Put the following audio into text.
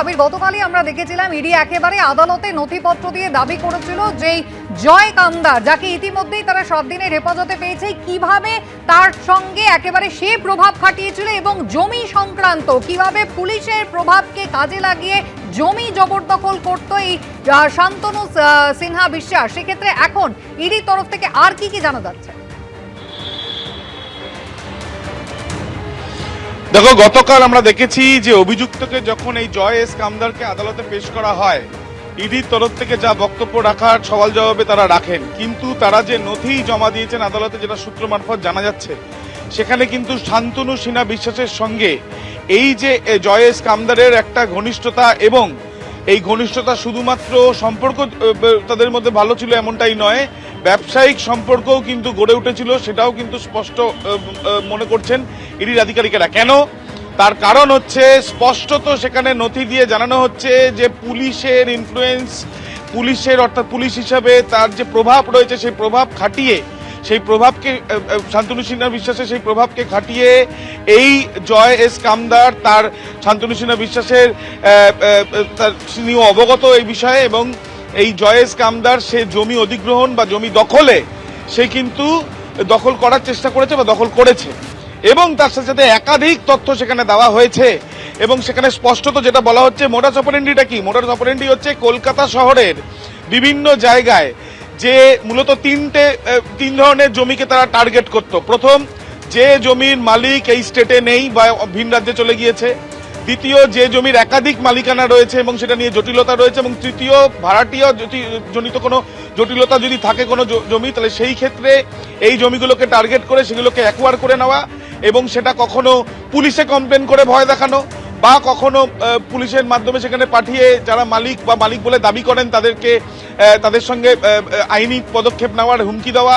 আবির গতকালই আমরা দেখেছিলাম ইডি একেবারে আদালতে নথিপত্র দিয়ে দাবি করেছিল যে জয় কামদার, যাকে ইতিমধ্যেই তারা 7 দিনের হেফাজতে পেয়েছে, কিভাবে তার সঙ্গে একেবারে সে প্রভাব খাটিয়েছিল এবং জমি সংক্রান্ত কিভাবে পুলিশের প্রভাবকে কাজে লাগিয়ে জমি জবরদখল করত এই শান্তনু সিনহা বিশ্বাস। সেক্ষেত্রে এখন ইডির তরফ থেকে আর কি কি জানা যাচ্ছে? দেখো, গতকাল আমরা দেখেছি যে অভিযুক্তকে যখন এই জয় এস কামদারকে আদালতে পেশ করা হয়, ইডির তরফ থেকে যা বক্তব্য রাখার সওয়াল জবাবে তারা রাখেন, কিন্তু তারা যে নথি জমা দিয়েছেন আদালতে, যেটা সূত্র মারফত জানা যাচ্ছে, সেখানে কিন্তু শান্তনু সিনহা বিশ্বাসের সঙ্গে এই যে জয় এস কামদারের একটা ঘনিষ্ঠতা, এবং এই ঘনিষ্ঠতা শুধুমাত্র সম্পর্ক তাদের মধ্যে ভালো ছিল এমনটাই নয়, ব্যবসায়িক সম্পর্কও কিন্তু গড়ে উঠেছিল, সেটাও কিন্তু স্পষ্ট মনে করছেন ইডির আধিকারিকেরা। কেন? তার কারণ হচ্ছে স্পষ্টত সেখানে নথি দিয়ে জানানো হচ্ছে যে পুলিশের ইনফ্লুয়েন্স, পুলিশের অর্থাৎ পুলিশ হিসাবে তার যে প্রভাব রয়েছে, সেই প্রভাব খাটিয়ে, সেই প্রভাবকে শান্তনু সিনহা বিশ্বাসের সেই প্রভাবকে খাটিয়ে এই জয় এস কামদার তার শান্তনু সিনহা বিশ্বাসের তিনিও অবগত এই বিষয়ে, এবং এই জয় এস কামদার সে জমি অধিগ্রহণ বা জমি দখলে সে কিন্তু দখল করার চেষ্টা করেছে বা দখল করেছে, এবং তার সাথে সাথে একাধিক তথ্য সেখানে দেওয়া হয়েছে। এবং সেখানে স্পষ্টত যেটা বলা হচ্ছে, মোডাস অপারেন্ডিটা কি? মোডাস অপারেন্ডি হচ্ছে কলকাতা শহরের বিভিন্ন জায়গায় যে মূলত তিন ধরনের জমিকে তারা টার্গেট করত। প্রথম, যে জমির মালিক এই স্টেটে নেই বা ভিন রাজ্যে চলে গিয়েছে। দ্বিতীয়, যে জমির একাধিক মালিকানা রয়েছে এবং সেটা নিয়ে জটিলতা রয়েছে। এবং তৃতীয়, ভাড়াটিয়া জনিত কোনো জটিলতা যদি থাকে কোনো জমি, তাহলে সেই ক্ষেত্রে এই জমিগুলোকে টার্গেট করে সেগুলোকে অ্যাকোয়ার করে নেওয়া, এবং সেটা কখনো পুলিশে কমপ্লেন করে ভয় দেখানো, বা কখনো পুলিশের মাধ্যমে সেখানে পাঠিয়ে যারা মালিক বা মালিক বলে দাবি করেন তাদের সঙ্গে আইনি পদক্ষেপ নেওয়ার হুমকি দেওয়া।